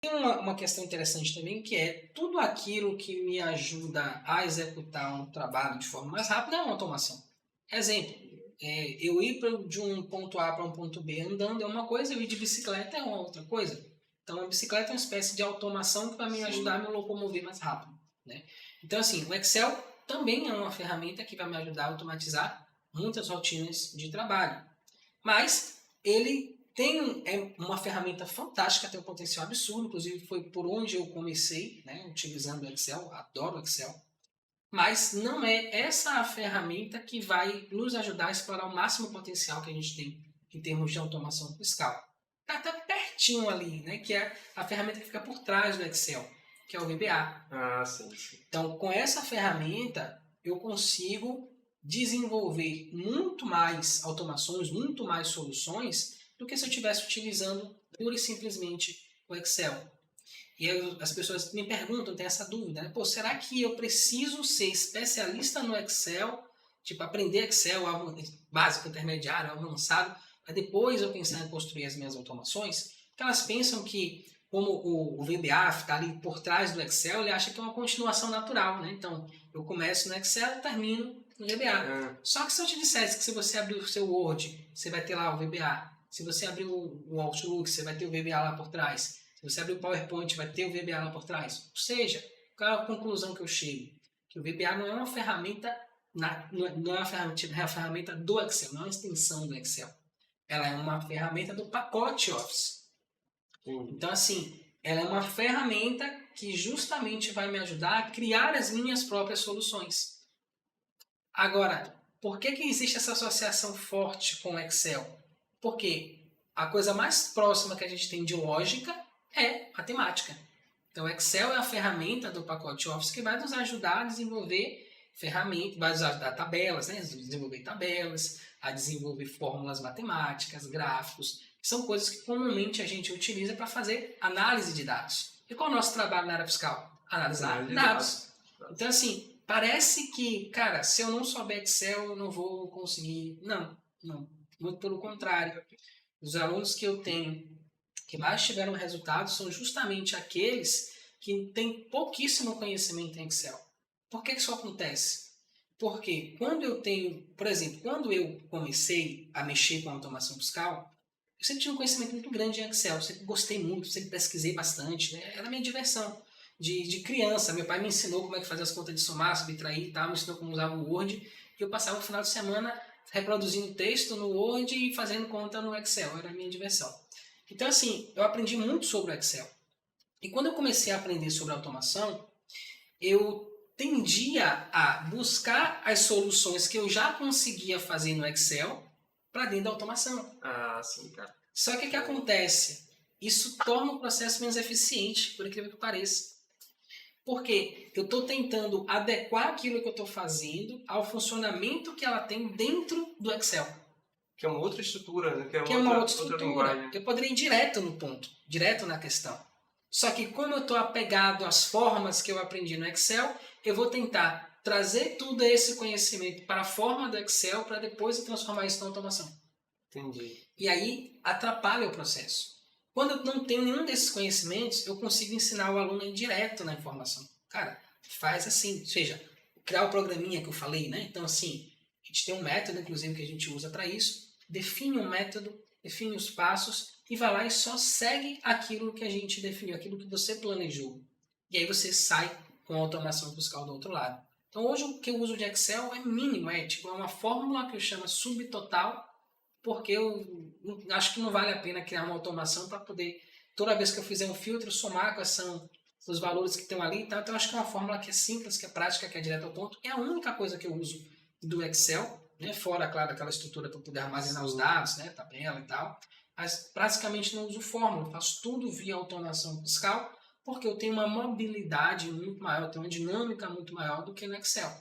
Tem uma questão interessante também, que é tudo aquilo que me ajuda a executar um trabalho de forma mais rápida é uma automação. Exemplo, eu ir de um ponto A para um ponto B andando é uma coisa, eu ir de bicicleta é uma outra coisa. Então, a bicicleta é uma espécie de automação que vai me ajudar a me locomover mais rápido. Né? Então, assim, o Excel também é uma ferramenta que vai me ajudar a automatizar muitas rotinas de trabalho. Mas ele é uma ferramenta fantástica, tem um potencial absurdo, inclusive foi por onde eu comecei, né, utilizando o Excel, adoro o Excel. Mas não é essa a ferramenta que vai nos ajudar a explorar o máximo potencial que a gente tem em termos de automação fiscal. Está até pertinho ali, né, que é a ferramenta que fica por trás do Excel, que é o VBA. Ah, sim, sim. Então, com essa ferramenta, eu consigo desenvolver muito mais automações, muito mais soluções do que se eu estivesse utilizando pura e simplesmente o Excel. E as pessoas me perguntam, tem essa dúvida, né? Pô, será que eu preciso ser especialista no Excel, tipo, aprender Excel básico, intermediário, avançado, para depois eu pensar em construir as minhas automações? Porque elas pensam que, como o VBA está ali por trás do Excel, ele acha que é uma continuação natural, né? Então, eu começo no Excel e termino no VBA. Só que se eu te dissesse que se você abrir o seu Word, você vai ter lá o VBA. Se você abrir o Outlook, você vai ter o VBA lá por trás. Se você abrir o PowerPoint, vai ter o VBA lá por trás. Ou seja, qual é a conclusão que eu chego? Que o VBA não é uma ferramenta, não é uma ferramenta do Excel, não é uma extensão do Excel. Ela é uma ferramenta do pacote Office. Então, assim, ela é uma ferramenta que justamente vai me ajudar a criar as minhas próprias soluções. Agora, por que existe essa associação forte com o Excel? Porque a coisa mais próxima que a gente tem de lógica é matemática. Então, o Excel é a ferramenta do pacote Office que vai nos ajudar a desenvolver ferramentas, vai nos ajudar a tabelas, né? Desenvolver tabelas, a desenvolver fórmulas matemáticas, gráficos, que são coisas que comumente a gente utiliza para fazer análise de dados. E qual é o nosso trabalho na área fiscal? Analisar dados. Então, assim, parece que, cara, se eu não souber Excel, eu não vou conseguir. Não, não. Muito pelo contrário. Os alunos que eu tenho que mais tiveram resultados são justamente aqueles que têm pouquíssimo conhecimento em Excel. Por que isso acontece? Porque quando eu tenho, por exemplo, quando eu comecei a mexer com a automação fiscal, eu sempre tinha um conhecimento muito grande em Excel, sempre gostei muito, sempre pesquisei bastante, né? Era a minha diversão. De criança, meu pai me ensinou como é que fazia as contas de somar, subtrair e tal, me ensinou como usava o Word, e eu passava o final de semana reproduzindo texto no Word e fazendo conta no Excel, era a minha diversão. Então, assim, eu aprendi muito sobre o Excel. E quando eu comecei a aprender sobre automação, eu tendia a buscar as soluções que eu já conseguia fazer no Excel para dentro da automação. Ah, sim, cara. Só que o que acontece? Isso torna o processo menos eficiente, por incrível que pareça. Porque eu estou tentando adequar aquilo que eu estou fazendo ao funcionamento que ela tem dentro do Excel. Que é uma outra estrutura, né? Que é uma outra outra estrutura. linguagem. Eu poderia ir direto no ponto, direto na questão. Só que como eu estou apegado às formas que eu aprendi no Excel, eu vou tentar trazer tudo esse conhecimento para a forma do Excel para depois eu transformar isso na automação. Entendi. E aí atrapalha o processo. Quando eu não tenho nenhum desses conhecimentos, eu consigo ensinar o aluno a ir direto na informação. Cara, faz assim, ou seja, criar o programinha que eu falei, né? Então, assim, a gente tem um método, inclusive, que a gente usa para isso, define um método, define os passos e vai lá e só segue aquilo que a gente definiu, aquilo que você planejou. E aí você sai com a automação fiscal do outro lado. Então, hoje o que eu uso de Excel é mínimo, é tipo uma fórmula que eu chamo subtotal, porque eu acho que não vale a pena criar uma automação para poder, toda vez que eu fizer um filtro, somar quais são os valores que estão ali. Então, eu acho que é uma fórmula que é simples, que é prática, que é direto ao ponto. É a única coisa que eu uso do Excel, né? Fora, claro, aquela estrutura para poder armazenar os dados, né? Tabela e tal. Mas praticamente não uso fórmula, faço tudo via automação fiscal, porque eu tenho uma mobilidade muito maior, eu tenho uma dinâmica muito maior do que no Excel.